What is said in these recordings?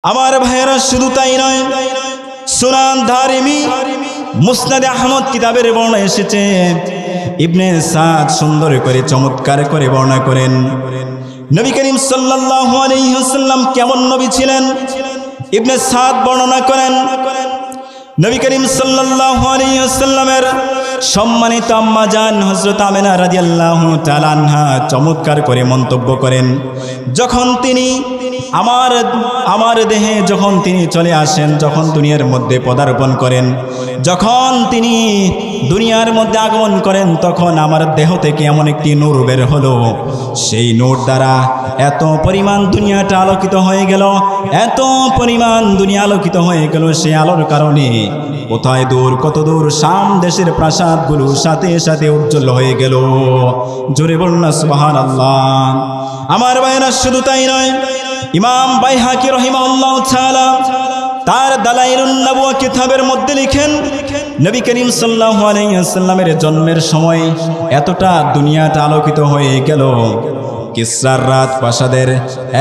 আমার ভাইয়েরা শুধু তাই নয়, সুনান দারিমি মুসনাদে আহমদ কিতাবের বর্ণনা এসেছে, ইবনে সাদ সুন্দর করে চমৎকার করে বর্ণনা করেন নবী করিম সাল্লাল্লাহু আলাইহি ওয়াসাল্লাম কেমন নবী ছিলেন। ইবনে সাদ বর্ণনা করেন নবী করিম সাল্লাল্লাহু আলাইহি ওয়াসাল্লামের সম্মানিত আম্মা জান হযরত আমিনা রাদিয়াল্লাহু তাআলা আনহা চমৎকার করে মন্তব্য করেন, যখন তিনি আমার দেহে যখন তিনি চলে আসেন, যখন দুনিয়ার মধ্যে পদার্পণ করেন, যখন তিনি দুনিয়ার মধ্যে আগমন করেন, তখন আমার দেহ থেকে এমন একটি নূর বের হলো, সেই নূর দ্বারা এত পরিমাণ দুনিয়াটা আলোকিত হয়ে গেল, এত পরিমাণ দুনিয়া আলোকিত হয়ে গেল। সেই আলোর কারণে কোথায় দূর কত দূর শাম দেশের প্রাসাদগুলো সাথে সাথে উজ্জ্বল হয়ে গেল। জোরে বলুন না সুবহানাল্লাহ। আমার ভাইরা শুধু তাই নয়, ইমাম বাইহাকি রাহিমাহুল্লাহু তাআলা তার দালাইলুন নবুওয়া কিতাবের মধ্যে লিখেন, নবী করিম সাল্লাল্লাহু আলাইহি ওয়াসাল্লামের জন্মের সময় এতটা দুনিয়াটা আলোকিত হয়ে গেল, কিসরার রাত প্রাসাদের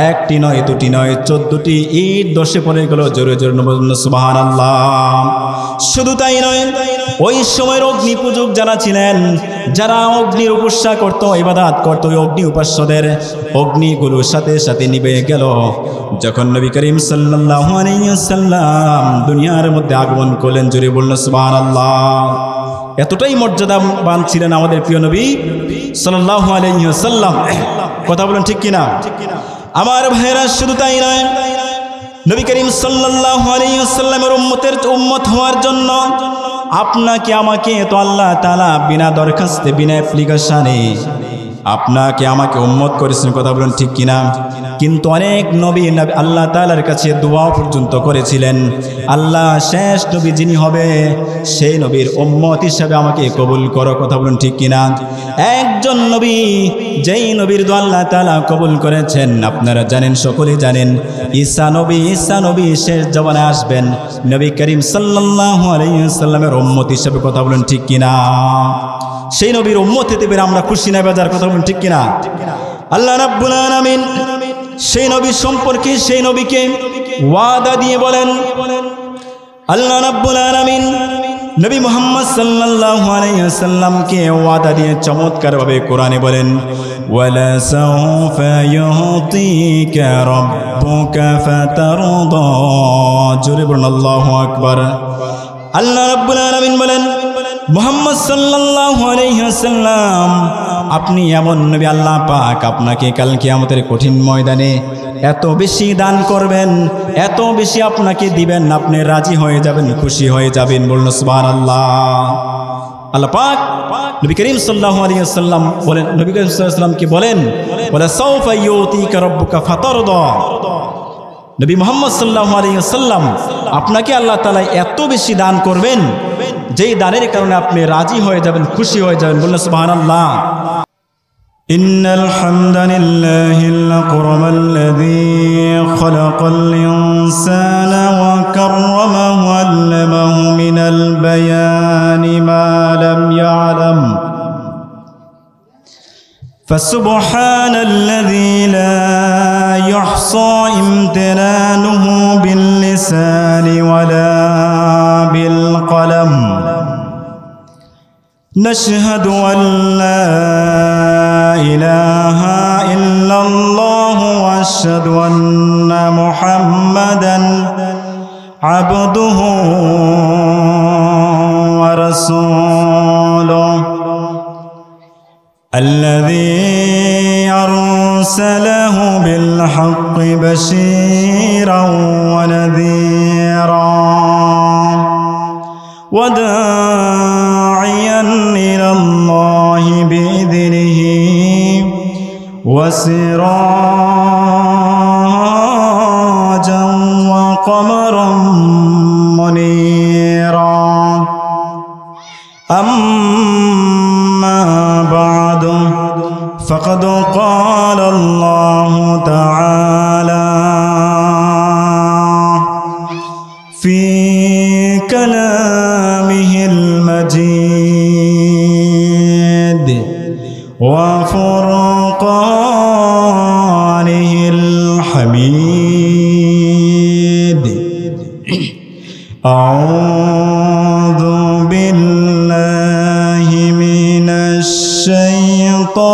একটি নয় দুটি নয় 14টি ইট ধসে পড়ে গেল। জোরে জোরে বলুন সুবহানাল্লাহ। শুধু তাই নয়, ওই সময়ের অগ্নি পূজক যারা ছিলেন, যারা অগ্নির উপাসনা করত, ইবাদত করত, ওই অগ্নি উপাস্যদের অগ্নিগুলোর সাথে সাথে নিভে গেল। যখন নবী করিম সাল্লাল্লাহু আলাইহি ওয়াসাল্লাম দুনিয়ার মধ্যে আগমন করলেন, জোরে বলুন সুবহানাল্লাহ। এতটাই মর্যাদাবান ছিলেন আমাদের প্রিয় নবী সাল্লাল্লাহু আলাইহি ওয়াসাল্লাম। কথা বলেন ঠিক কিনা? আমার ভাইরা শুধু তাই নয়, নবী করিম সাল্লাল্লাহু আলাইহি ওয়াসাল্লামের উম্মত হওয়ার জন্য আপনাকে আমাকে তো আল্লাহ তাআলা বিনা দরখাস্তে বিনা অ্যাপ্লিকেশনে আপনাকে আমাকে উম্মত করেছেন। কথা বলেন ঠিক কিনা? কিন্তু অনেক নবী আল্লাহ তাআলার কাছে দোয়া পর্যন্ত করেছিলেন, আল্লাহ শেষ নবী যিনি হবে সেই নবীর উম্মত হিসেবে আমাকে কবুল করো। কথা বলুন ঠিক কিনা? একজন নবী, যেই নবীর দোয়া আল্লাহ তাআলা কবুল করেছেন, আপনারা জানেন, সকলেই জানেন, ঈসা নবী শেষ জমানায় আসবেন, নবী করিম সাল্লাল্লাহু আলাইহি ওয়াসাল্লামের উম্মত হিসেবে। কথা বলুন ঠিক কিনা? সেই নবীর উম্মত হতে পেরে আমরা খুশি না বেজার? কথা বলুন ঠিক কিনা? আল্লাহ রাব্বুল আলামিন সেই নবী সম্পর্কে, সেই নবীকে ওয়াদা দিয়ে বলেন, আল্লাহ রাব্বুল আলামিন নবী মুহাম্মদ সাল্লাল্লাহু আলাইহি ওয়াসাল্লামকে ওয়াদা দিয়ে চমৎকারভাবে কোরআনে বলেন, ওয়ালা সাউফা ইউতিকা রাব্বুকা ফাতারদা। জোরে বলুন আল্লাহু আকবার। আল্লাহ রাব্বুল আলামিন বলেন, মুহাম্মদ সাল্লাল্লাহু আলাইহি ওয়াসাল্লাম আপনি এমন নবী, আল্লাহ পাক আপনাকে কাল কিয়ামতের কঠিন ময়দানে এত বেশি দান করবেন, এত বেশি আপনাকে দিবেন, আপনি রাজি হয়ে যাবেন, খুশি হয়ে যাবেন। বলুন সুবহানাল্লাহ। আল্লাহ পাক নবী করিম সাল্লাল্লাহু আলাইহি ওয়াসাল্লাম বলেন, নবী করিম সাল্লাল্লাহু আলাইহি ওয়াসাল্লামকে বলেন, ওয়ালা সাউফা ইউতিকা রাব্বুকা ফাতারদা। নবী মুহাম্মদ সাল্লাল্লাহু আলাইহি ওয়াসাল্লাম আপনাকে আল্লাহ তাআলা এত বেশি দান করবেন, যেই দানের কারণে আপনি রাজি হয়ে যাবেন, খুশি হয়ে যাবেন। বলুন সুবহানাল্লাহ। ইন্নাল হামদালিল্লাহিল আকরামাল্লাযী খালাকাল ইনসানা ওয়া কাররামাহু ওয়া আল্লামাহু মিনাল বায়ানি মা লাম ইয়ালাম ফাসুবহানাল্লাযী লা ইহসা ইমতিনানুহু বিল লিসানি ওয়ালা বিল কলম নাশহাদু আল্লা ইলাহা ইল্লাল্লাহু ওয়া আশহাদু আন্না মুহাম্মাদান আবদুহু ওয়া রাসূলুহু الذي أرسله بالحق بشيرا ونذيرا وداعيا إلى الله بإذنه وسراجا وقمرا منيرا. أما بعد فقد قال الله تعالى في كلامه المجيد وفرقانه الحميد আউযু বিল্লাহি মিনাশ শাইতানির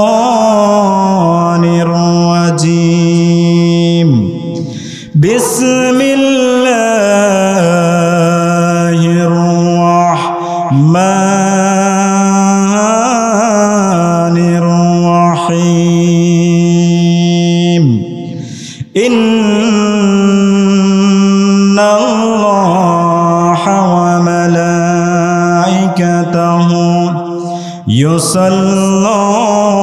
রাজীম বিসমিল্লাহির রাহমানির রাহিম ইন্নাল্লাহা ওয়া মালাইকাতাহু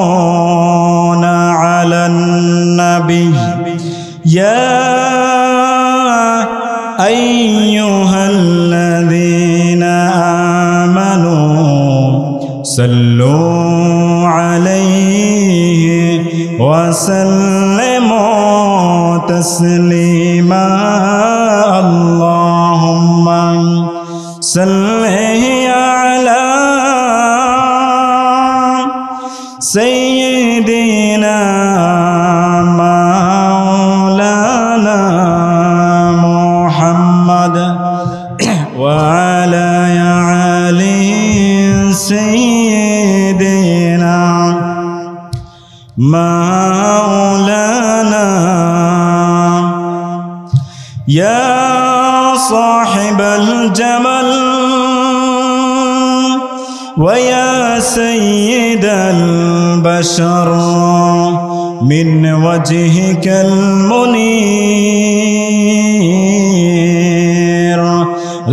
ইউসাল্লুনা আলান নাবী ইয়া আইয়ুহাল্লাযীনা আমানু সাল্লু আলাইহি ওয়া সাল্লিমু তাসলিমা আল্লাহুম্মা সাল্লি আলা সাইয়্যিদিনা মাওলানা মুহাম্মদ ওয়া আলা আলি সাইয়্যিদিনা মাওলানা ইয়া সাহিবাল জামাল ওয়া ইয়া সাইয়্যিদাল বাশার মিন ওয়াজহিকাল মুনীর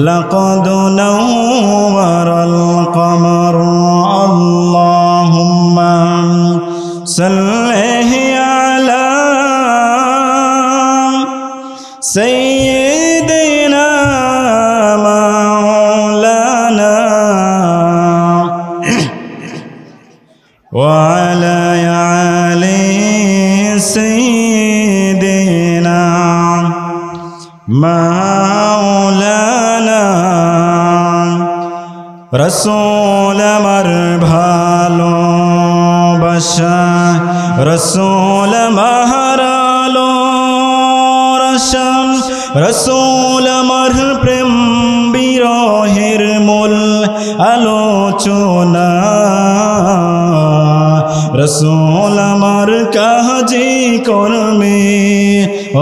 লাকাদ নাওয়ারাল কমার আল্লাহুম্মা সাল্লি আলা সাইয়্যিদিনা মাওলানা ওয়া আলা আলি সাইয়্যিদিনা মাওলানা রাসূল আমার ভালোবাসা রাসূল আমার আলো রশম রাসূল আমার প্রেম বিরহের মূল আলোচনা রাসূল আমার কাজে কর্মে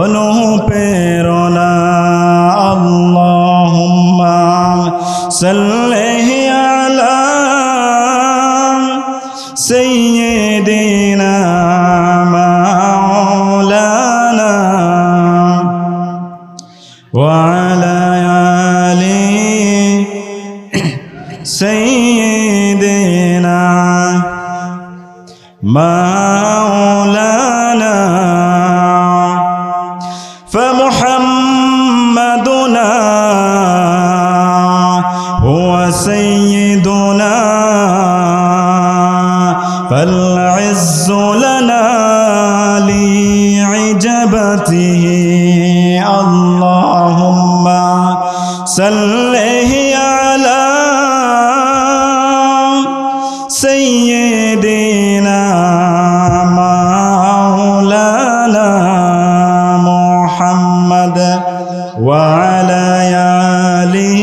অনুপ্রেরণা আল্লাহুম্মা সাল্লি আলা সাইয়্যিদিনা মাওলানা ওয়া আলা আলি সাইয়্যিদিনা মাওলানা فمحمدنا هو سيدنا فالعز لنا لعجبته اللهم صل على سيدنا مولانا محمد وعلى آله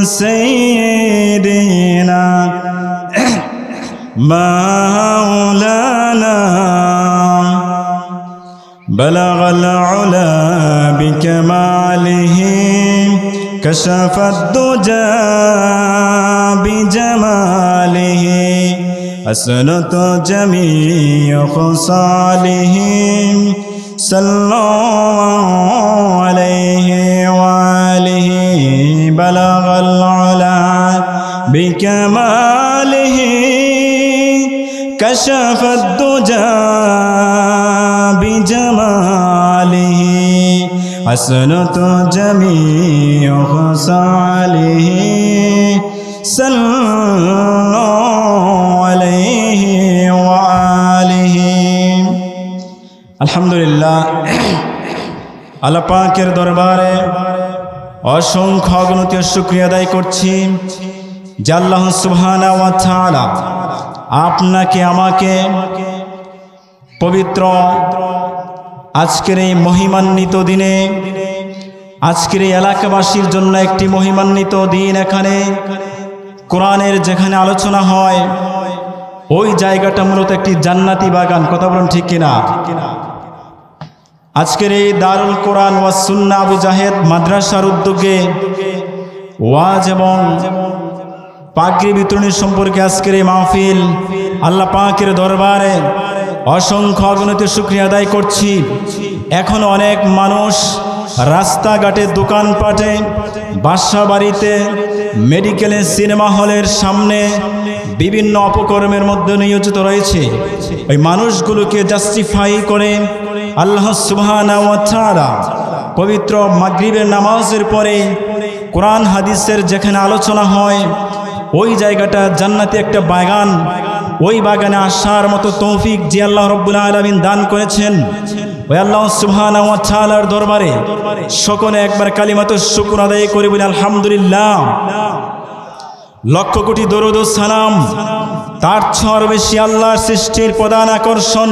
سيدنا مولانا بلغ العلا بكماله كشف الدجى بجماله أسنت جميع خصاله صلوا عليه وآله بلغ العلا بكماله كشف الدجى بجماله حسنت جميع خصاله صلوا عليه وآله الحمد لله আল্লাহ পাকের দরবারে অসংখ্য অগণিত শুকরিয়া আদায় করছি যে আল্লাহ সুবহানাহু ওয়া তাআলা আপনাকে আমাকে পবিত্র আজকের এই মহিমান্বিত দিনে আজকের এই এলাকাবাসীর জন্য একটি মহিমান্বিত দিন। এখানে কোরআনের যেখানে আলোচনা হয় ওই জায়গাটা মূলত একটি জান্নাতি বাগান। কথা বলুন ঠিক কিনা? আজকের এই দারুল কোরআন ওয়াস সুন্নাহ আবু জাহেদ মাদ্রাসার উদ্যোগে ওয়াজ এবং পাগড়ি বিতরণী সম্পর্কে আজকের এই মাহফিল, আল্লাহ পাকের দরবারে অসংখ্য অগণিত শুকরিয়া আদায় করছি। এখন অনেক মানুষ রাস্তাঘাটে, দোকানপাটে, বাসা বাড়িতে, মেডিকেলে, সিনেমা হলের সামনে বিভিন্ন অপকর্মের মধ্যে নিয়োজিত রয়েছে। ওই মানুষগুলোকে জাস্টিফাই করে আল্লাহ সুবহানাহু ওয়া তাআলা পবিত্র মাগরিবের নামাজের পরে কোরআন হাদিসের যেখানে আলোচনা হয় ওই জায়গাটা জান্নাতি একটা বাগান। ওই বাগানে আসার মতো তৌফিক যে আল্লাহ রাব্বুল আলামিন দান করেছেন, ওই আল্লাহ সুবহানাহু ওয়া তাআলার দরবারে সকলে একবার কালিমাতুশ শুকর আদায় করে বলি আলহামদুলিল্লাহ। লক্ষ কোটি দরুদ ও সালাম তার ছোঁয়ার বেশি আল্লাহর সৃষ্টির প্রধান আকর্ষণ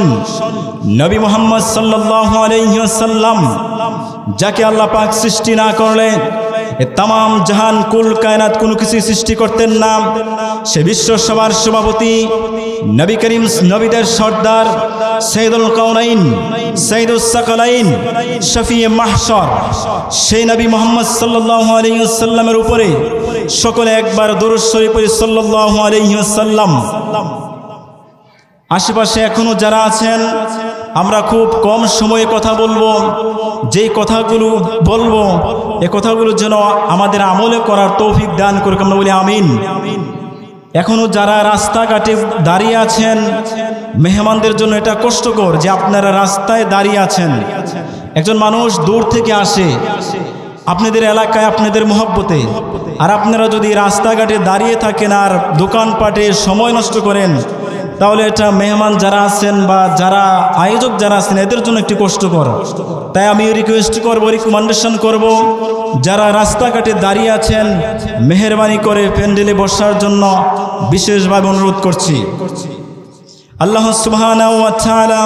নবী মুহাম্মদ সাল্লাল্লাহু আলাইহি ওয়াসাল্লাম, যাকে আল্লাহ পাক সৃষ্টি না করলে এ তামাম জাহান কুল কায়নাত কোনো কিছু সৃষ্টি করতেন না। সে বিশ্ব সবার সভাপতি নবী করিম, নবীদের সর্দার, সাইয়্যিদুল কাউনাইন, সাইয়্যিদুস সাকালাইন, শফিয়ে মাহশর, সেই নবী মুহাম্মদ সাল্লাল্লাহু আলাইহি ওয়াসাল্লামের উপরে সকলে একবার দরুদ শরীফ পড়ি সাল্লাল্লাহু আলাইহি ওয়াসাল্লাম। আশেপাশে এখনো যারা আছেন, আমরা খুব কম সময়ে কথা বলবো। যেই কথাগুলো বলবো এই কথাগুলো যেন আমাদের আমলে করার তৌফিক দান করুক, আমরা বলি আমিন। এখনো যারা রাস্তাঘাটে দাঁড়িয়ে আছেন, মেহমানদের জন্য এটা কষ্টকর যে আপনারা রাস্তায় দাঁড়িয়ে আছেন। একজন মানুষ দূর থেকে আসে আপনাদের এলাকায়, আপনাদের মহব্বতে, আর আপনারা যদি রাস্তাঘাটে দাঁড়িয়ে থাকেন আর দোকানপাটে সময় নষ্ট করেন, তাহলে এটা মেহমান যারা আছেন বা যারা আয়োজক যারা আছেন এদের জন্য একটি কষ্টকর। তাই আমি রিকোয়েস্ট করবো, রিকমেন্ডেশন করব, যারা রাস্তাঘাটে দাঁড়িয়ে আছেন মেহেরবানি করে প্যান্ডেলে বসার জন্য বিশেষভাবে অনুরোধ করছি। আল্লাহ সুবহানাহু ওয়া তাআলা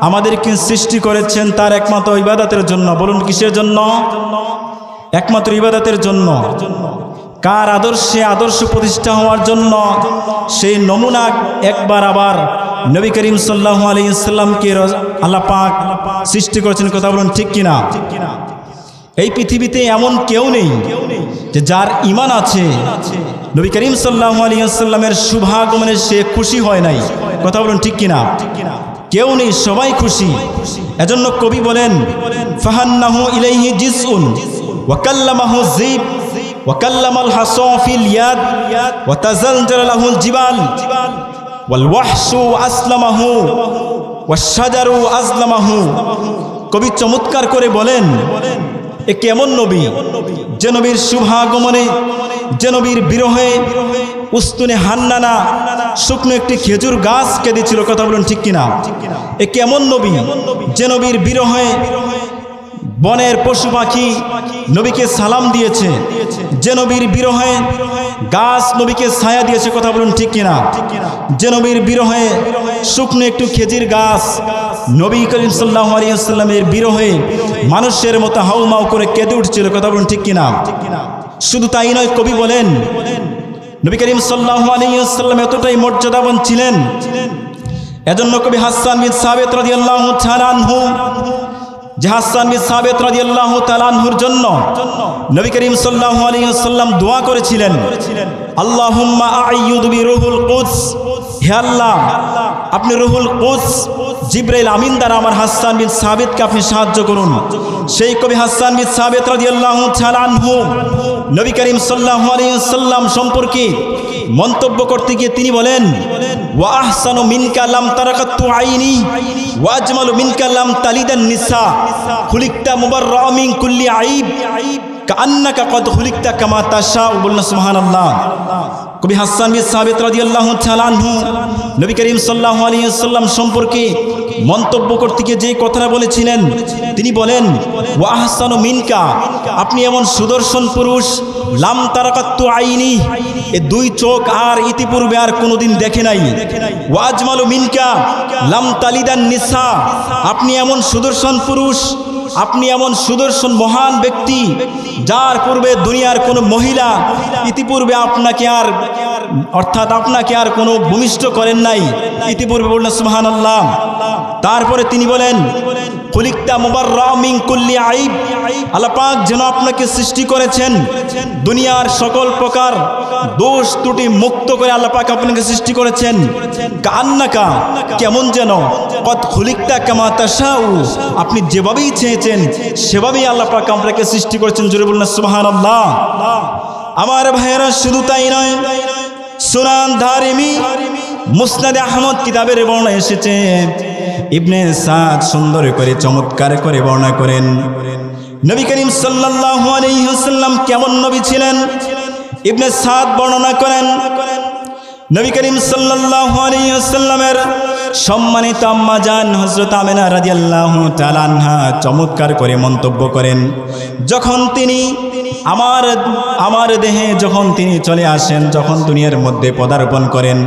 আমাদেরকে সৃষ্টি করেছেন তার একমাত্র ইবাদতের জন্য। বলুন কিসের জন্য? একমাত্র ইবাদতের জন্য। কার আদর্শে আদর্শ প্রতিষ্ঠা হওয়ার জন্য? সেই নমুনা একবার আবার নবী করিম সাল্লাল্লাহু আলাইহি ওয়াসাল্লামকে আল্লাহ পাক সৃষ্টি করেছেন। কথা বলুন ঠিক কিনা? এই পৃথিবীতে এমন কেউ নেই যে যার ঈমান আছে নবী করিম সাল্লাল্লাহু আলাইহি ওয়াসাল্লামের শুভাগমনে সে খুশি হয় নাই। কথা বলুন ঠিক কিনা? কেউ নেই, সবাই খুশি। এজন্য কবি বলেন ফাহান্নাহু ইলাইহি জিসউন ওয়া কাল্লামাহু যিব ওয়া কাল্লামাল হাসা ফিল ইয়াদ ওয়া তাজালজালা লাহুল জিবাল ওয়াল ওয়াহশু আসলামাহু ওয়াশ শাজারু আজলামাহু। কবি চমৎকার করে বলেন এ কেমন নবী যে নবীর শুভাগমনে, যে নবীর বিরহে উস্তুনে হান্নানা শুকনো একটি খেজুর গাছ কেঁদেছিল। কথা বলুন ঠিক কিনা? এ কেমন নবী যে নবীর বিরহে বনের পশু পাখি নবীকে সালাম দিয়েছে, যে নবীর বিরহে গাছ নবীকে ছায়া দিয়েছে। কথা বলুন ঠিক কিনা? যে নবীর বিরহে শুকনো একটু খেজুর গাছ নবী করিম সাল্লাল্লাহু আলাইহি ওয়াসাল্লামের বিরহে মানুষের মতো হাউমাউ করে কেঁদে উঠছিল। কথা বলুন ঠিক কিনা? শুধু তাই নয়, কবি বলেন নবী করিম সাল্লাল্লাহু আলাইহি ওয়াসাল্লাম এতটাই মর্যাদাবান ছিলেন, এজন্য কবি হাসান বিন সাবিত রাদিয়াল্লাহু তাআলা আনহু, যে হাসান বিন সাবিত রাদিয়াল্লাহু তাআলা আনহুর জন্য নবী করিম সাল্লাল্লাহু আলাইহি ওয়াসাল্লাম দোয়া করেছিলেন, আল্লাহুম্মা আ'ইয়ুদ বিরুহুল কুদস, হে আল্লাহ আপনি রুহুল কুদস জিবরাইল আমিন দ্বারা আমার হাসান বিন সাবিতকে আপনি সাহায্য করুন। সেই কবি হাসান বিন সাবিত রাদিয়াল্লাহু তাআলা আনহু নবী করিম সাল্লাল্লাহু আলাইহি ওয়াসাল্লাম সম্পর্কে মন্তব্য করতে গিয়ে তিনি বলেন ওয়া আহসানু মিনকা লাম তারাকাতু আইনি ওয়া আজমালু মিনকা লাম তালিদান নিসা খুলিকতা মুবাররাআ মিন কুল্লি আইব কান্নাকা কদ খুলিকতা কামা তাশা। বলনা সুবহানাল্লাহ। কবি হাসান বিন সাবিত রাদিয়াল্লাহু তাআলা আনহু নবী করিম সাল্লাল্লাহু আলাইহি ওয়াসাল্লাম সম্পর্কে মন্তব্য করতে গিয়ে যে কথাটা বলেছিলেন তিনি বলেন ওয়া আহসানু মিনকা, আপনি এমন সুদর্শন পুরুষ লাম তারাকাতু আইনি, এই দুই চোখ আর ইতিপূর্বে আর কোনোদিন দেখে নাই। ওয়া আজমালু মিনকা লাম তালিদান নিসা, আপনি এমন সুদর্শন পুরুষ আপনি এমন সুদর্শন মহান ব্যক্তি যার পূর্বে দুনিয়ার কোনো মহিলা ইতিপূর্বে আপনাকে আর অর্থাৎ আপনাকে আর কোনো ভূমিষ্ঠ করেন নাই ইতিপূর্বে। বললেন সুবহানাল্লাহ। তারপরে তিনি বলেন খুলিকতা মুবাররা মিন কুল্লি আইব, আল্লাহ পাক যেন আপনাকে সৃষ্টি করেছেন দুনিয়ার সকল প্রকার দোষ ত্রুটি মুক্ত করে আল্লাহ পাক আপনাকে সৃষ্টি করেছেন। কান্নাকা কেমন যেন কত খুলিকতা কামা তাশাউ, আপনি যেভাবেই চেয়েছেন সেভাবেই আল্লাহ পাক আপনাকে সৃষ্টি করেছেন। জোরে বলুন সুবহানাল্লাহ। আমার ভাইয়েরা শুধু তাই নয়, সুনান দারিমি মুসনাদে আহমদ কিতাবের বর্ণনা এসেছে, ইবনে সাদ সুন্দর করে চমৎকার করে বর্ণনা করেন নবী করিম সাল্লাল্লাহু আলাইহি ওয়াসাল্লাম কেমন নবী ছিলেন। ইবনে সাদ বর্ণনা করেন নবী করিম সাল্লাল্লাহু আলাইহি ওয়াসাল্লামের সম্মানিত আম্মা জান হযরত আমিনা রাদিয়াল্লাহু তাআলা আনহা চমৎকার করে মন্তব্য করেন, যখন তিনি আমার দেহে যখন তিনি চলে আসেন, যখন দুনিয়ার মধ্যে পদার্পণ করেন,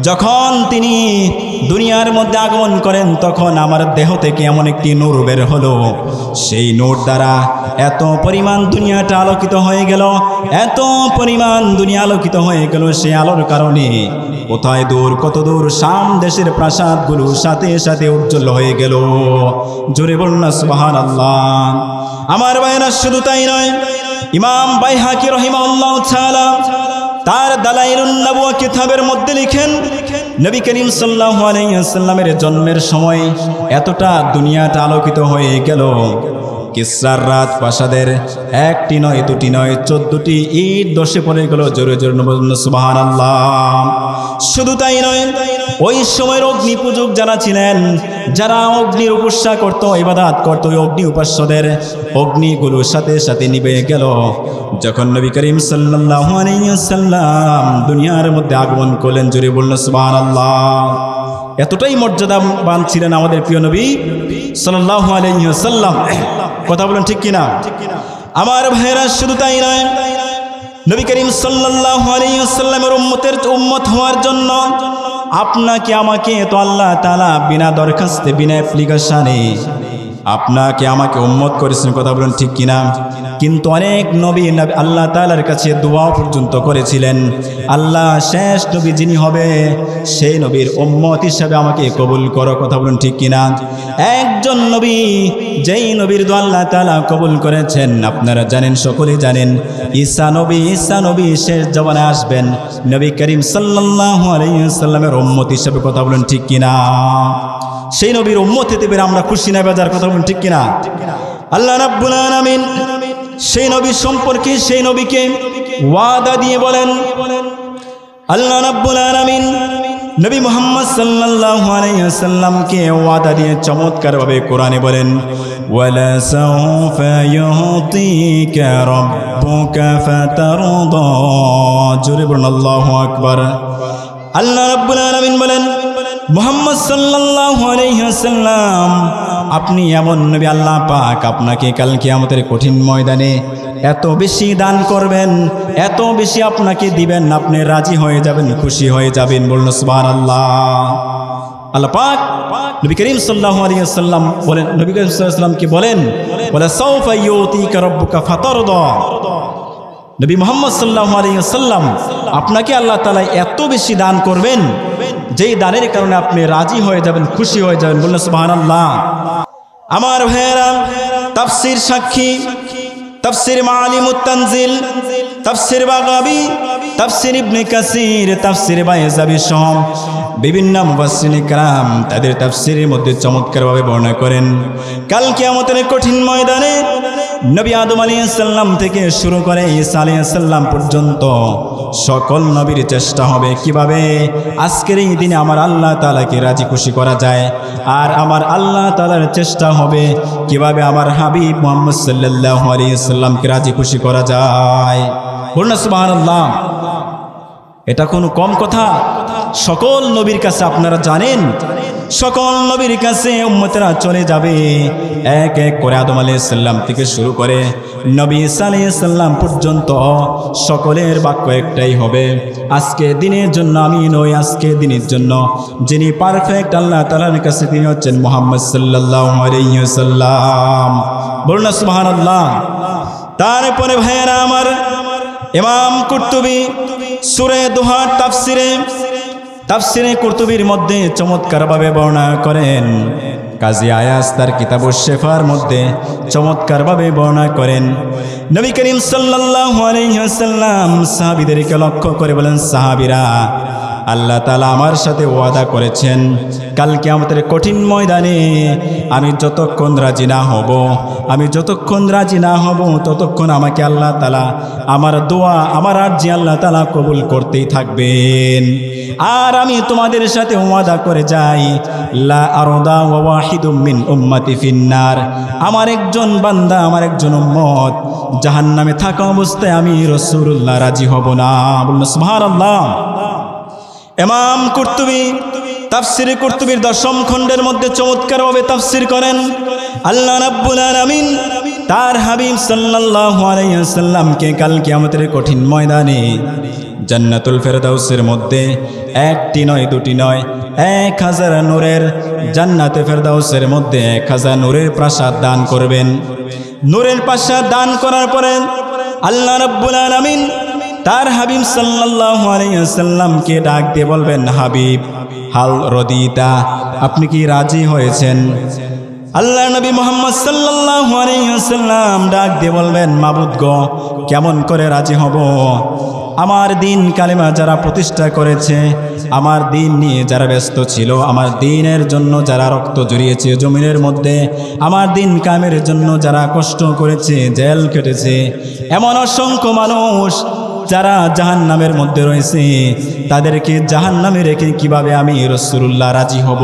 যখন তিনি দুনিয়ার মধ্যে আগমন করেন, তখন আমার দেহ থেকে এমন একটি নূর বের হলো, সেই নূর দ্বারা এত পরিমাণ দুনিয়াটা আলোকিত হয়ে গেল, এত পরিমাণ দুনিয়া আলোকিত হয়ে গেল, সেই আলোর কারণে কোথায় দূর কত দূর শাম দেশের প্রাসাদগুলো সাথে সাথে উজ্জ্বল হয়ে গেল। জোরে বলুন না সুবহানাল্লাহ। আমার ভাইরা শুধু তাই নয়, ইমাম বাইহাকি রাহিমাহুল্লাহ তাআলা তার দালাইলুন নবুওয়া কিতাবের মধ্যে লিখেন, নবী করিম সাল্লাল্লাহু আলাইহি ওয়াসাল্লামের জন্মের সময় এতটা দুনিয়াটা আলোকিত হয়ে গেল, কিসরার রাত প্রাসাদের একটি নয় দুটি নয় 14টি ইট ধসে পড়ে গেল। জোরে জোরে বলুন সুবহানাল্লাহ। শুধু তাই নয়, ওই সময়ের অগ্নি পূজক যারা ছিলেন, যারা অগ্নির উপাসনা করতো, ইবাদত করতো, ওই অগ্নি উপাস্যদের অগ্নিগুলোর সাথে সাথে নিভে গেল যখন নবী করিম সাল্লাল্লাহু আলাইহি ওয়াসাল্লাম দুনিয়ার মধ্যে আগমন করলেন। জোরে বলুন সুবহানাল্লাহ। এতটাই মর্যাদাবান ছিলেন আমাদের প্রিয় নবী সাল্লাল্লাহু আলাইহি ওয়াসাল্লাম। কথা বলেন ঠিক কিনা? আমার ভাইরা শুধু তাই নয়, নবী করিম সাল্লাল্লাহু আলাইহি ওয়াসাল্লামের উম্মত হওয়ার জন্য আপনাকে আমাকে তো আল্লাহ তাআলা বিনা দরখাস্তে বিনা অ্যাপ্লিকেশনে আপনাকে আমাকে উম্মত করেছেন। কথা বলেন ঠিক কিনা? কিন্তু অনেক নবী আল্লাহ তাআলার কাছে দোয়া পর্যন্ত করেছিলেন, আল্লাহ শেষ নবী যিনি হবে সেই নবীর উম্মত হিসেবে আমাকে কবুল করো। কথা বলেন ঠিক কিনা? একজন নবী, যেই নবীর দোয়া আল্লাহ তাআলা কবুল করেছেন আপনারা জানেন, সকলেই জানেন, ঈসা নবী শেষ জমানায় আসবেন নবী করিম সাল্লাল্লাহু আলাইহি ওয়াসাল্লামের উম্মত হিসেবে। কথা বলেন ঠিক কিনা? সেই নবীর উম্মত হতে পেরে আমরা খুশি না বেজার? কথা বলেন ঠিক কিনা? আল্লাহ রাব্বুল আলামিন সেই নবী সম্পর্কে সেই নবীকে ওয়াদা দিয়ে বলেন, আল্লাহ রাব্বুল আলামিন নবী মুহাম্মদ সাল্লাল্লাহু আলাইহি ওয়াসাল্লামকে ওয়াদা দিয়ে চমৎকারভাবে কোরআনে বলেন, ওয়ালা সাউফা ইউতিকা রাব্বুকা ফাতারদা। জোরে বলুন আল্লাহু আকবার। আল্লাহ রাব্বুল আলামিন বলেন, মুহাম্মদ সাল্লাল্লাহু আলাইহি ওয়াসাল্লাম আপনি এমন নবী, আল্লাহ পাক আপনাকে কাল কিয়ামতের কঠিন ময়দানে এত বেশি দান করবেন, এত বেশি আপনাকে দিবেন, আপনি রাজি হয়ে যাবেন, খুশি হয়ে যাবেন। বলুন সুবহানাল্লাহ। আল্লাহ পাক নবী করিম সাল্লাল্লাহু আলাইহি ওয়াসাল্লাম বলেন, নবী করিম সাল্লাল্লাহু আলাইহি ওয়াসাল্লামকে বলেন, ওয়ালা সাউফা ইউতিকা রাব্বুকা ফাতারদা। নবী মুহাম্মদ সাল্লাল্লাহু আলাইহি ওয়াসাল্লাম আপনাকে আল্লাহ তাআলা এত বেশি দান করবেন, যেই দানের কারণে আপনি রাজি হয়ে যাবেন, খুশি হয়ে যাবেন। বলুন সুবহানাল্লাহ। আমার ভাইয়েরা, তাফসীর সাক্ষী, তাফসীর মাআলিমুত তানজিল, তাফসীর বাগাবী, তাফসীর ইবনে কাসির, তাফসীর বাইজাবী সহ বিভিন্ন মুফাসসিরিন کرام তাদের তাফসীরের মধ্যে চমৎকারভাবে বর্ণনা করেন, কাল কিয়ামতের কঠিন ময়দানে নবী আদম আলাইহিস সালাম থেকে শুরু করে ঈসা আলাইহিস সালাম পর্যন্ত সকল নবীর চেষ্টা হবে কিভাবে আজকের এই দিনে আমার আল্লাহ তাআলাকে রাজি খুশি করা যায়, আর আমার আল্লাহ তাআলার চেষ্টা হবে কিভাবে আমার হাবিব মুহাম্মদ সাল্লাল্লাহু আলাইহি সাল্লামকে রাজি খুশি করা যায়। বলুন সুবহানাল্লাহ। এটা কোনো কম কথা? সকল নবীর কাছে আপনারা জানেন, সকল নবীর কাছে উম্মতেরা চলে যাবে। এক এক করে আদম আলাইহিস সালাম থেকে শুরু করে নবী ঈসা আলাইহিস সালাম পর্যন্ত সকলের বাক্য একটাই হবে, আজকে দিনের জন্য আমি নই, আজকে দিনের জন্য যিনি পারফেক্ট আল্লাহ তাআলার কাছে তিনি হচ্ছেন মুহাম্মদ সাল্লাল্লাহু আলাইহি ওয়াসাল্লাম। বলুন না সুবহানাল্লাহ। তারপরে ভাইয়েরা আমার, ইমাম কুরতুবী সূরা দুহার তাফসিরে কুরতুবীর মধ্যে চমৎকারভাবে বর্ণনা করেন। কাজী আয়াজ তার কিতাবুশ শিফার মধ্যে চমৎকারভাবে বর্ণনা করেন। নবী করিম সাল্লাল্লাহু আলাইহি ওয়াসাল্লাম সাহাবীদেরকে লক্ষ্য করে বলেন, সাহাবীরা, আল্লাহ তাআলা আমার সাথে ওয়াদা করেছেন কাল কিয়ামতের কঠিন ময়দানে আমি যতক্ষণ রাজি না হব ততক্ষণ আমাকে আল্লাহ তাআলা আমার দোয়া, আমার আরজি আল্লাহ তাআলা কবুল করতেই থাকবেন। আর আমি তোমাদের সাথে ওয়াদা করে যাই, লা আরদা ওয়া ওয়াহিদুম মিন উম্মতি ফিন্নার, আমার একজন বান্দা, আমার একজন উম্মত জাহান্নামে থাকা অবস্থায় আমি রাসূলুল্লাহ রাজি হব না। বলুন সুবহানাল্লাহ। ইমাম কুরতুবী তাফসিরে কুরতুবীর 10ম খণ্ডের মধ্যে চমৎকারভাবে তাফসির করেন। আল্লাহ রাব্বুল আলামিন তার হাবিব সাল্লাল্লাহু আলাইহি ওয়াসাল্লামকে কাল কিয়ামতের কঠিন ময়দানে জান্নাতুল ফেরদাউসের মধ্যে একটি নয়, দুটি নয়, 1000 নূরের জান্নাতে ফেরদাউসের মধ্যে 1000 নূরের প্রাসাদ দান করবেন। নূরের প্রাসাদ দান করার পরে আল্লাহ রাব্বুল আলামিন তার হাবিব সাল্লাল্লাহু আলাইহি ওয়াসাল্লামকে ডাক দিয়ে বলবেন, হাবিব হাল রদিতা, আপনি কি রাজি হয়েছেন? আল্লাহ নবী মুহাম্মদ সাল্লাল্লাহু আলাইহি ওয়াসাল্লাম ডাক দিয়ে বলবেন, মাবুদ গো, কেমন করে রাজি হব? আমার দিন কালেমা যারা প্রতিষ্ঠা করেছে, আমার দিন নিয়ে যারা ব্যস্ত ছিল, আমার দিনের জন্য যারা রক্ত জড়িয়েছে জমিনের মধ্যে, আমার দিন কামের জন্য যারা কষ্ট করেছে, জেল কেটেছে, এমন অসংখ্য মানুষ যারা জাহান্নামের মধ্যে রয়েছে, তাদেরকে জাহান্নামে রেখে কিভাবে আমি রাসূলুল্লাহ রাজি হব?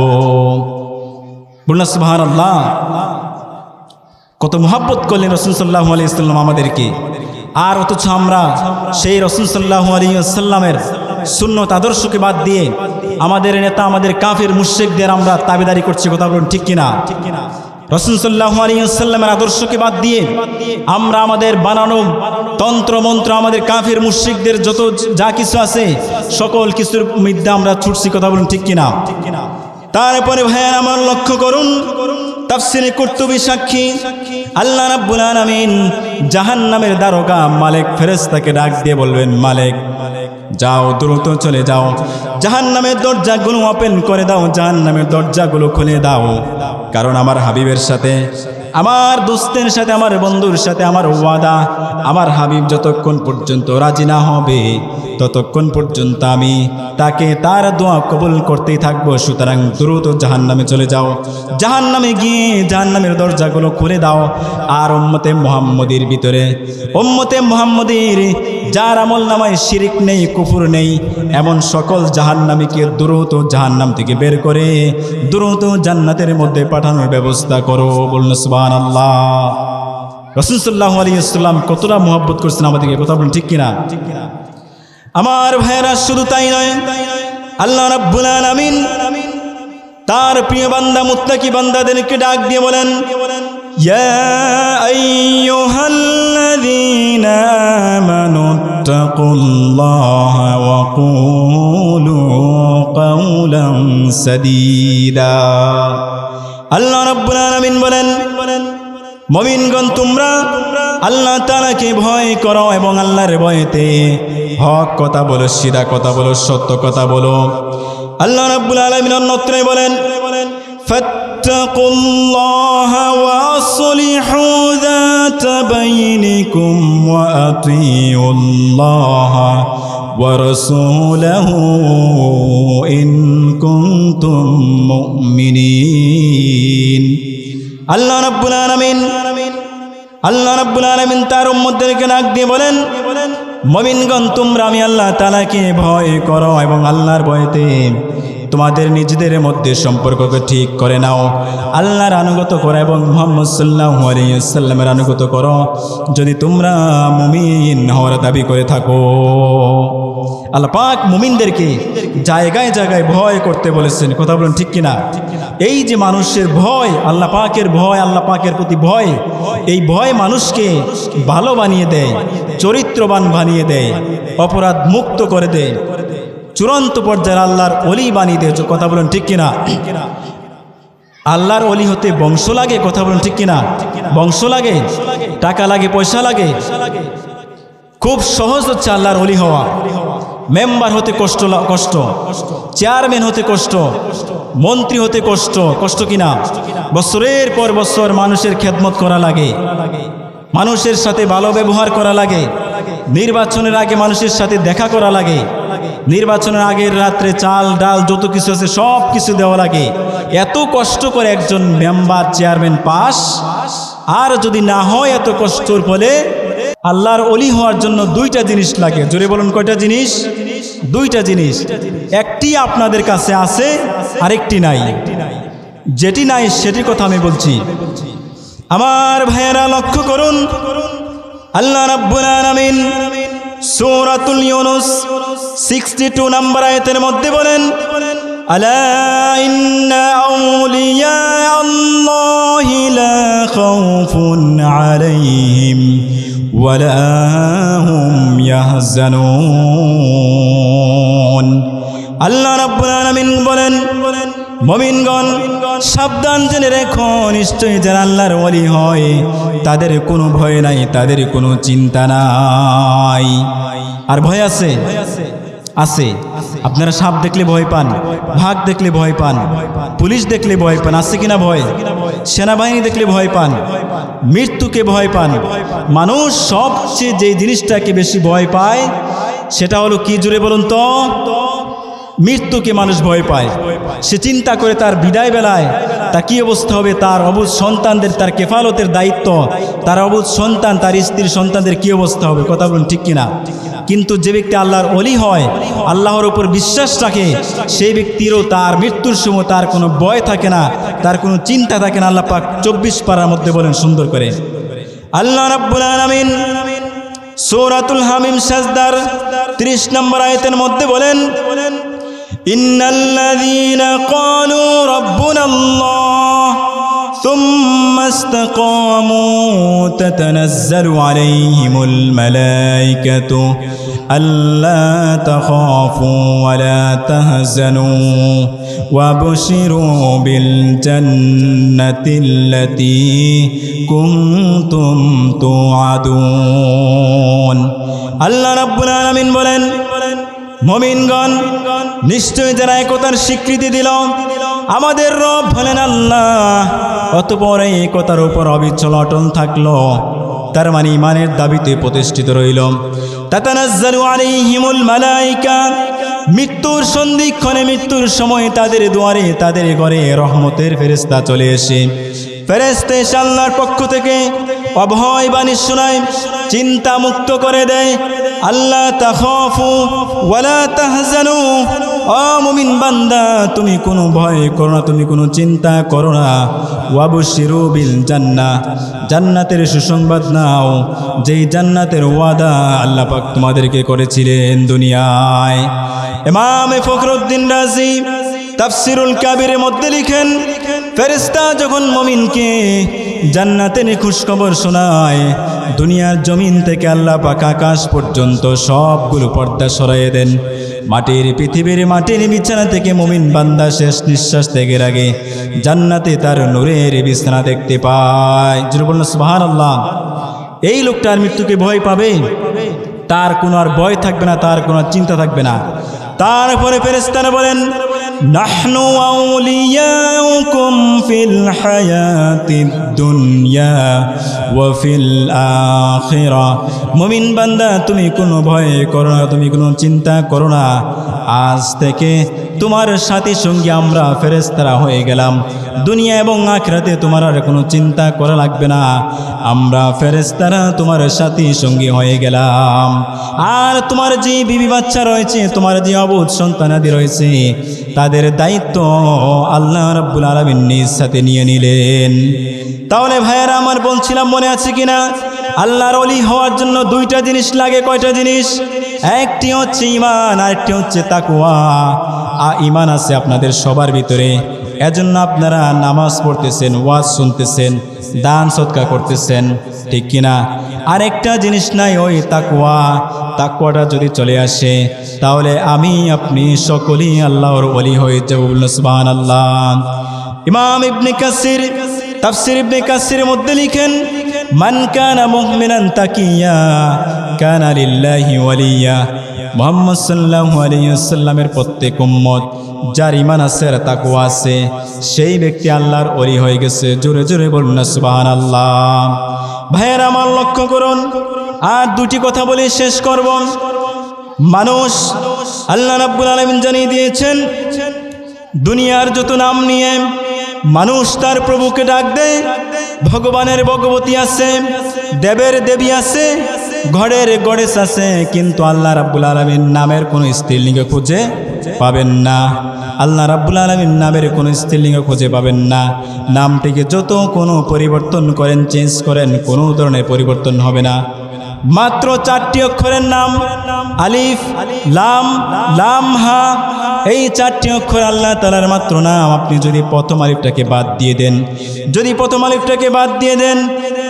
বলুন সুবহানাল্লাহ। কত মুহাব্বত করলেন রাসূল সাল্লাল্লাহু আলাইহি ওয়াসাল্লাম আমাদেরকে, আর অথচ আমরা সেই রাসূল সাল্লাল্লাহু আলাইহি ওয়াসাল্লামের সুন্নত আদর্শকে বাদ দিয়ে আমাদের নেতা, আমাদের কাফির মুশরিকদের আমরা তাবেদারি করছি। কথা বলুন ঠিক কিনা? রাসূল সাল্লাল্লাহু আলাইহি ওয়াসাল্লামের আদর্শকে বাদ দিয়ে আমরা আমাদের বানানো তন্ত্র মন্ত্র, আমাদের কাফির মুশরিকদের যত যা কিছু আছে সকল কিছুর মধ্যে আমরা ছুটছি। কথা বলুন ঠিক কিনা? তারপরে ভাইয়া আমার লক্ষ্য করুন, তাফসিরে কুরতুবী সাক্ষী, আল্লাহ রাব্বুল আলামিন জাহান্নামের দারোগা মালিক ফেরেশতাকে ডাক দিয়ে বলবেন, মালিক যাও, দ্রুত চলে যাও, জাহান্নামের দরজাগুলো ওপেন করে দাও, জাহান্নামের দরজাগুলো খুলে দাও, কারণ আমার হাবিবের সাথে, আমার দোস্তের সাথে, আমার বন্ধুর সাথে আমার ওয়াদা, আমার হাবিব যতক্ষণ পর্যন্ত রাজি না হবে ততক্ষণ পর্যন্ত আমি তাকে তার দোয়া কবুল করতেই থাকবো। সুতরাং দ্রুত জাহান্নামে চলে যাও, জাহান্নামে গিয়ে জাহান্নামের দরজাগুলো খুলে দাও। আর উম্মতে মুহাম্মদীর ভিতরে, উম্মতে মুহাম্মদীর যার আমল নামায় শিরিক নেই, কুফর নেই, এমন সকল জাহান্নামীকে দ্রুত জাহান্নাম থেকে বের করে দ্রুত জান্নাতের মধ্যে পাঠানোর ব্যবস্থা করো। বলুন সুবহানাল্লাহ। রাসূল সাল্লাল্লাহু আলাইহি ওয়াসাল্লাম কতটা মুহাব্বত করছেন আমাদেরকে। কথা বলুন ঠিক কিনা? আমার ভাইরা শুধু তাই নয়, আল্লাহ রাব্বুল আলামিন তার প্রিয় বান্দা মুত্তাকি বান্দাদেরকে ডাক দিয়ে বলেন, ইয়া আইয়ুহাল্লাযীনা আমানুত্তাকুল্লাহা ওয়া কুলু কাওলান সাদীদা। আল্লাহ রাব্বুল আলামিন বলেন, মুমিনগণ তোমরা আল্লাহ তাআলাকে ভয় করো এবং আল্লাহর ভয়েতে হক কথা বলো, সিধা কথা বলো, সত্য কথা বলো। আল্লাহ রাব্বুল আলামিন অন্যত্র বলেন, ফাত্তাকুল্লাহা ওয়া আসলিহু যাতা বাইনিকুম ওয়া আতিউল্লাহা ওয়া রাসূলাহু ইন কুনতুম মুমিনিন। আল্লাহ রাব্বুল আলামিন তার উম্মতদেরকে ডাক দিয়ে বলেন, মুমিনগণ তোমরা আমি আল্লাহ তাআলাকে ভয় করো এবং আল্লাহর ভয়েতে তোমাদের নিজেদের মধ্যে সম্পর্ককে ঠিক করে নাও, আল্লাহর আনুগত্য করো এবং মুহাম্মদ সাল্লাল্লাহু আলাইহি ওয়াসাল্লামের আনুগত্য করো যদি তোমরা মুমিন হওয়ার দাবি করে থাকো। আল্লাহ পাক মুমিনদেরকে জায়গায় জায়গায় ভয় করতে বলেছেন। কথা বলুন ঠিক কিনা? এই যে মানুষের ভয়, আল্লাহ পাকের ভয়, আল্লাহ পাকের প্রতি ভয়, এই ভয় মানুষকে ভালো বানিয়ে দেয়, চরিত্রবান বানিয়ে দেয়, অপরাধ মুক্ত করে দেয়, চূড়ান্ত পর্যায়ে আল্লাহর ওলি বানিয়ে দেয়। কথা বলেন ঠিক কিনা? আল্লাহর ওলি হতে বংশ লাগে? কথা বলেন ঠিক কিনা? বংশ লাগে, টাকা লাগে, পয়সা লাগে? খুব সহজ হচ্ছে আল্লাহর ওলি হওয়া। মেম্বার হতে কষ্ট, চেয়ারম্যান হতে কষ্ট, মন্ত্রী হতে কষ্ট কিনা? বছরের পর বছর মানুষের খেদমত করা লাগে, মানুষের সাথে ভালো ব্যবহার করা লাগে, নির্বাচনের আগে মানুষের সাথে দেখা করা লাগে, নির্বাচনের আগের রাত্রে চাল ডাল যত কিছু আছে সব কিছু দেওয়া লাগে। এত কষ্ট করে একজন মেম্বার চেয়ারম্যান পাস, আর যদি না হয় এত কষ্টর ফলে আল্লাহর ওলি হওয়ার জন্য দুইটা জিনিস লাগে। জোরে বলুন, কয়টা জিনিস? দুইটা জিনিস। একটি আপনাদের কাছে আছে, আরেকটি নাই। যেটি নাই সেটির কথা আমি বলছি। আমার ভাইয়েরা লক্ষ্য করুন, আল্লাহ রাব্বুল আলামিন সূরাতুল ইউনুস 62 নম্বর আয়াতের মধ্যে বলেন, আলা ইন্না আউলিয়া আল্লাহি লা খাউফুন আলাইহিম ওয়ালা হুম ইয়াহজানুন। আল্লাহ রাব্বুল আলামিন বলেন, মুমিনগণ সাবধান জেনে রেখো, নিশ্চয়ই যারা আল্লাহর ওলি হয় তাদের কোনো ভয় নাই, তাদের কোনো চিন্তা নাই। আর ভয় আছে? আছে। আপনারা সাপ দেখলে ভয় পান, ভাগ দেখলে ভয় পান, পুলিশ দেখলে ভয় পান, আছে কিনা ভয়? সেনাবাহিনী দেখলে ভয় পান, মৃত্যুকে ভয় পান। মানুষ সবচেয়ে যে জিনিসটাকে বেশি ভয় পায় সেটা হলো কি? জুড়ে বলুন তো। মৃত্যুকে মানুষ ভয় পায়। সে চিন্তা করে তার বিদায় বেলায় তার কি অবস্থা হবে, তার অবুঝ সন্তানদের, তার কেফালতের দায়িত্ব, তার অবুঝ সন্তান, তার স্ত্রীর সন্তানদের কি অবস্থা হবে। কথা বলুন ঠিক কিনা? কিন্তু যে ব্যক্তি আল্লাহর ওলি হয়, আল্লাহর উপর বিশ্বাস রাখে, সেই ব্যক্তিরও তার মৃত্যুর সময় তার কোনো ভয় থাকে না, তার কোনো চিন্তা থাকে না। আল্লাহ পাক 24 পারার মধ্যে বলেন সুন্দর করে, আল্লাহ রাব্বুল আলামিন সূরাতুল হামিম সাজদার 30 নম্বর আয়াতের মধ্যে বলেন, ইন্নাল্লাযীনা ক্বালু রাব্বুনাল্লাহ সুম্মা ইসতাকামু তাতানাজ্জালু আলাইহিমুল মালায়েকাতু আল্লা তাখাফু ওয়া লা তাহজানু ওয়াবশিরু বিল জান্নাতিল্লাতী কুনতুম তুআদুন। আল্লাহ রাব্বুল আলামিন বলেন, মুমিনগণ নিশ্চয় যারা একতার স্বীকৃতি দিল, আমাদের রব হলেন আল্লাহ, অতঃপর এই একতার উপর অবিচল অটল থাকলো, তার মানে ইমানের দাবিতে প্রতিষ্ঠিত রইল। তাতানাজ্জালু আলাইহিমুল মালায়েকা, মৃত্যুর সন্ধিক্ষণে, মৃত্যুর সময় তাদের দুয়ারে, তাদের ঘরে রহমতের ফেরেশতা চলে এসে, ফেরেশতা এসে আল্লাহর পক্ষ থেকে অভয় বাণী শোনায়, চিন্তা মুক্ত করে দেয়। আল্লাহ তাখাফু ওয়ালা তাহজানু, ও মুমিন বান্দা তুমি কোনো ভয় করো না, তুমি কোনো চিন্তা করো না। ওয়াবশিরু বিল জান্নাহ, জান্নাতের সুসংবাদ নাও, যেই জান্নাতের ওয়াদা আল্লাহ পাক তোমাদেরকে করেছিলেন দুনিয়ায়। ইমাম ফখরুদ্দিন রাজি তাফসিরুল কাবিরের মধ্যে লিখেন, ফেরেশতা যখন মুমিনকে জান্নাতের খুশখবর শোনায়, দুনিয়ার জমিন থেকে আল্লাহ পাক আকাশ পর্যন্ত সবগুলো পর্দা সরাইয়ে দেন। মাটির, পৃথিবীর মাটির বিছানা থেকে মুমিন বান্দা শেষ নিঃশ্বাস ত্যাগের আগে জান্নাতে তার নূরের বিছানা দেখতে পায়। জোরে বলুন সুবহানাল্লাহ। এই লোকটার মৃত্যুকে ভয় পাবে, তার কোনো আর ভয় থাকবে না, তার কোনো চিন্তা থাকবে না। তারপরে ফেরেশতারা বলেন, নাহনু আউলিয়াউকুম ফিল হায়াতিদ দুনিয়া ওয়া ফিল আখিরাহ। মুমিন বান্দা তুমি কোনো ভয় করো না, তুমি কোনো চিন্তা করো না, আজ থেকে তোমার সাথী সঙ্গী আমরা ফেরেশতারা হয়ে গেলাম। দুনিয়া এবং আখিরাতে তোমার আর কোনো চিন্তা করা লাগবে না, আমরা ফেরেশতারা তোমার সাথী সঙ্গী হয়ে গেলাম। আর তোমার যে বিবি বাচ্চা রয়েছে, তোমার যে অবুঝ সন্তানাদি রয়েছে, তাদের দায়িত্ব আল্লাহ রাব্বুল আলামিন নিজ সাথে নিয়ে নিলেন। তাহলে ভাইয়েরা আমার বলছিলাম, মনে আছে কিনা, আল্লাহর ওলি হওয়ার জন্য দুইটা জিনিস লাগে। কয়টা জিনিস? একটি হচ্ছে ঈমান, আরেকটি হচ্ছে তাকওয়া। ঈমান আছে আপনাদের সবার ভিতরে, এজন্য আপনারা নামাজ পড়তেছেন, ওয়াজ শুনতেছেন, দান সদকা করতেছেন, ঠিক কিনা? আরেকটা জিনিস নাই, ওই তাকওয়াটা যদি চলে আসে তাহলে আমি আপনি সকলেই আল্লাহর ওলি হয়ে যাব। সুবহানাল্লাহ। ইমাম ইবনে কাসির তাফসীর ইবনে কাসিরের মধ্যে লিখেন, মান কানা মুমিনান তাকিয়া কানা লিল্লাহি ওয়ালিয়া। মুহাম্মদ সাল্লাল্লাহু আলাইহি ওয়াসাল্লামের প্রত্যেক উম্মত যার ঈমান আছে আর তাকওয়া আছে, সেই ব্যক্তি আল্লাহর ওলি হয়ে গেছে। জোরে জোরে বলুন না সুবহানাল্লাহ। ভাইয়েরা আমার লক্ষ্য করুন, আর দুটি কথা বলে শেষ করব। মানুষ আল্লাহ রাব্বুল আলামিন জানিয়ে দিয়েছেন, দুনিয়ার যত নাম নিয়ে মানুষ তার প্রভুকে ডাক দেয়, ভগবানের ভগবতী আছে, দেবের দেবী আছে, ঘরের গণেশ আছে, কিন্তু আল্লাহ রাব্বুল আলামিন নামের কোনো স্ত্রীলিঙ্গ খুঁজে পাবেন না। আল্লাহ রাব্বুল আলামিন নামের কোনো স্ত্রীলিঙ্গ খুঁজে পাবেন না। নামটিকে যত কোনো পরিবর্তন করেন, চেঞ্জ করেন, কোনো ধরনের পরিবর্তন হবে না। মাত্র 4টি অক্ষরের নাম, আলিফ লাম লাম হা, এই 4টি অক্ষর আল্লাহ তাআলার মাত্র নাম। আপনি যদি প্রথম আলিফটাকে বাদ দিয়ে দেন,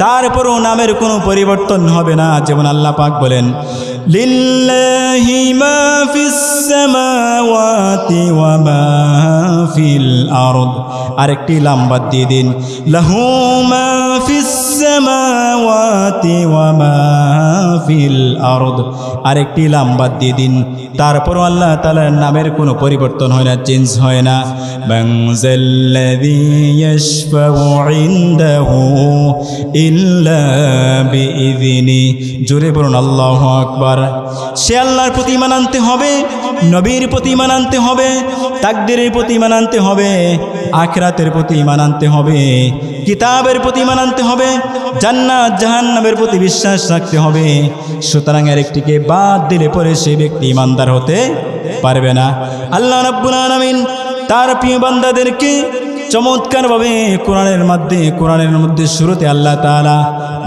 তারপরও নামের কোনো পরিবর্তন হবে না। যেমন আল্লাহ পাক বলেন, লিল্লাহি মা ফিস সামাওয়াতি ওয়া মা ফিল আরদ। আরেকটি লাম বাদ দিয়ে দিন, লাহু মা ফিস সামাওয়াতি ওয়া মা ফিল আরদ। আরেকটি লাম বাদ দিয়ে দিন, তারপরও আল্লাহ তাআলার নামের কোনো পরিবর্তন হয় না, চেঞ্জ হয় না। বানজাল্লাযী ইয়াশফাউ ইনদাহু ইল্লা বিইযনি। জোরে বলুন আল্লাহু আকবার। সে আল্লাহর প্রতি ঈমান আনতে হবে, নবীর প্রতি ঈমান আনতে হবে, তাকদীরের প্রতি ঈমান আনতে হবে, আখিরাতের প্রতি ঈমান আনতে হবে, কিতাবের প্রতি ঈমান আনতে হবে, জান্নাত জাহান্নামের প্রতি বিশ্বাস রাখতে হবে। সুতরাং এর একটিকে বাদ দিলে পরে সেই ব্যক্তি ঈমানদার হতে পারবে না। আল্লাহ রাব্বুল আলামিন তার প্রিয় বান্দাদেরকে চমৎকারভাবে কোরআনের মধ্যে শুরুতে আল্লাহ তাআলা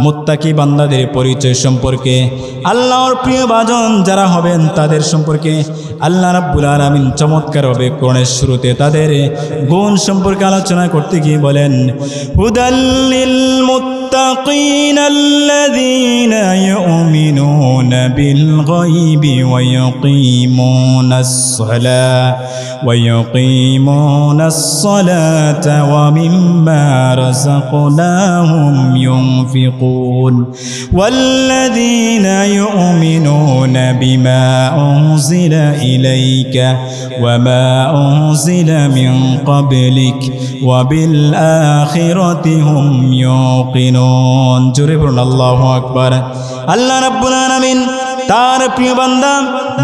মুত্তাকি বান্দাদের পরিচয় সম্পর্কে, আল্লাহর প্রিয় বাজন যারা হবেন তাদের সম্পর্কে আল্লাহ রাব্বুল আলামিন চমৎকারভাবে কোরআনের শুরুতে তাদের গুণ সম্পর্কে আলোচনা করতে গিয়ে বলেন, হুদাল্লিল মুত্তাকিন আল্লাযীনা ইউমিনুনা বিল গায়বি ওয়া ইয়াকিমুনাস সালাতা ওয়া মিম্মা রাযাকনাহুম ইউনফিকুন ওয়াল্লাযীনা ইউমিনুনা বিমা উনজিলা ইলাইকা ওয়া মা উনজিলা মিন ক্বাবলিক ওয়া বিল আখিরাতি হুম ইউকিনুন। জোরে বলুন আল্লাহু আকবার। আল্লাহ রাব্বুল আলামিন তার প্রিয় বান্দা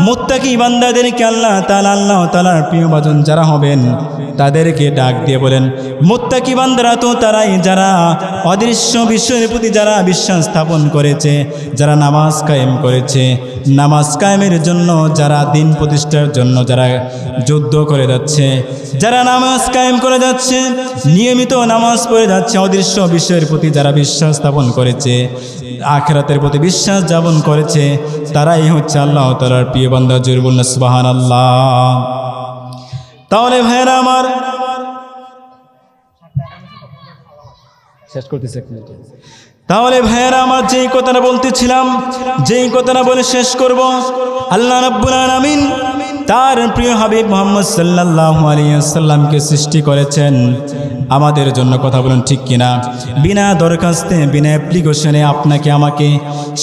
মুত্তাকি বান্দাদেরকে আল্লাহ তাআলার প্রিয় বাজন যারা হবেন তাদেরকে ডাক দিয়ে বলেন, মুত্তাকি বান্দারা তো তারাই যারা অদৃশ্য বিশ্বের প্রতি যারা বিশ্বাস স্থাপন করেছে, যারা নামাজ কায়েম করেছে, নামাজ কায়েমের জন্য যারা দিন প্রতিষ্ঠার জন্য যারা যুদ্ধ করে যাচ্ছে, যারা নামাজ কায়েম করে যাচ্ছে, নিয়মিত নামাজ পড়ে যাচ্ছে, অদৃশ্য বিশ্বের প্রতি যারা বিশ্বাস স্থাপন করেছে, আখিরাতের প্রতি বিশ্বাস যাপন করেছে, তারাই হচ্ছে আল্লাহ তাআলার প্রিয় বান্দা। জোরে বলুন সুবহানাল্লাহ। তাহলে ভাইরা আমার, শেষ করতেছি। তাহলে ভাইয়েরা আমার যেই কথাটা বলতেছিলাম, যেই কথাটা বলে শেষ করব, আল্লাহ রাব্বুল আলামিন তার প্রিয় হাবিব মুহাম্মদ সাল্লাল্লাহু আলাইহি ওয়াসাল্লামকে সৃষ্টি করেছেন আমাদের জন্য। কথা বলুন ঠিক কিনা? বিনা দরখাস্তে, বিনা অ্যাপ্লিকেশনে আপনাকে আমাকে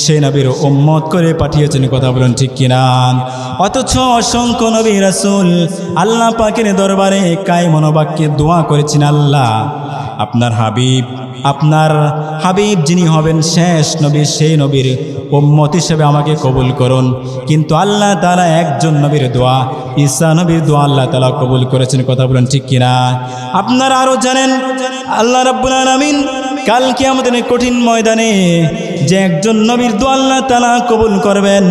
সেই নবীর উম্মত করে পাঠিয়েছেন। কথা বলুন ঠিক কিনা? অথচ অসংখ্য নবী রাসূল আল্লাহ পাকের দরবারে কায় মনোবাক্যে দোয়া করেছেন, আল্লাহ আপনার হাবিব যিনি হবেন শেষ নবী, সেই নবীর উম্মত হিসেবে আমাকে কবুল করুন। কিন্তু আল্লাহ তাআলা একজন নবীর দোয়া, ঈসা নবীর দোয়া আল্লাহ তাআলা কবুল করেছেন। কথা বলেন ঠিক কিনা? আপনারা আরো জানেন আল্লাহ রাব্বুল আলামিন কাল কিয়ামতের কঠিন ময়দানে যে একজন নবীর দোয়া আল্লাহ তাআলা কবুল করবেন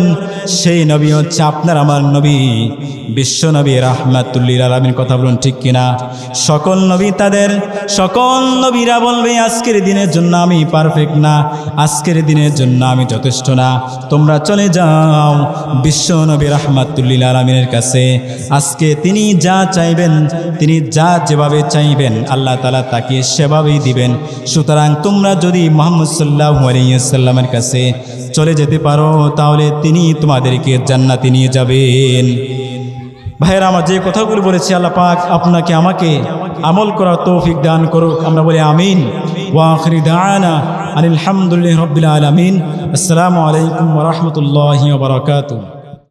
সেই নবী হচ্ছে আপনার আমার নবী বিশ্ব নবী রাহমাতুল লিল আলামিন। কথা বলুন ঠিক কিনা? সকল নবীরা বলবে আজকের দিনের জন্য আমি পারফেক্ট না, আজকের দিনের জন্য আমি যথেষ্ট না, তোমরা চলে যাও বিশ্ব নবী রাহমাতুল লিল আলামিনের কাছে। আজকে তিনি যা চাইবেন, তিনি যা যেভাবে চাইবেন আল্লাহ তাআলা তাকে সেভাবেই দিবেন। সুতরাং তোমরা যদি মুহাম্মদ সাল্লাল্লাহু আলাইহি ওয়াসাল্লামের কাছে চলে যেতে পারো তাহলে তিনি তোমাদেরকে জান্নাতে নিয়ে যাবেন। ভাইয়েরা, আমার যে কথাগুলো বলেছি আল্লাহ পাক আপনাকে আমাকে আমল করার তৌফিক দান করুক। আমরা বলি আমিন। ওয়া আখিরু দাওয়ানা আলহামদুলিল্লাহি রাব্বিল আলামিন। আসসালামু আলাইকুম ওয়া রাহমাতুল্লাহি ওয়া বারাকাতুহু।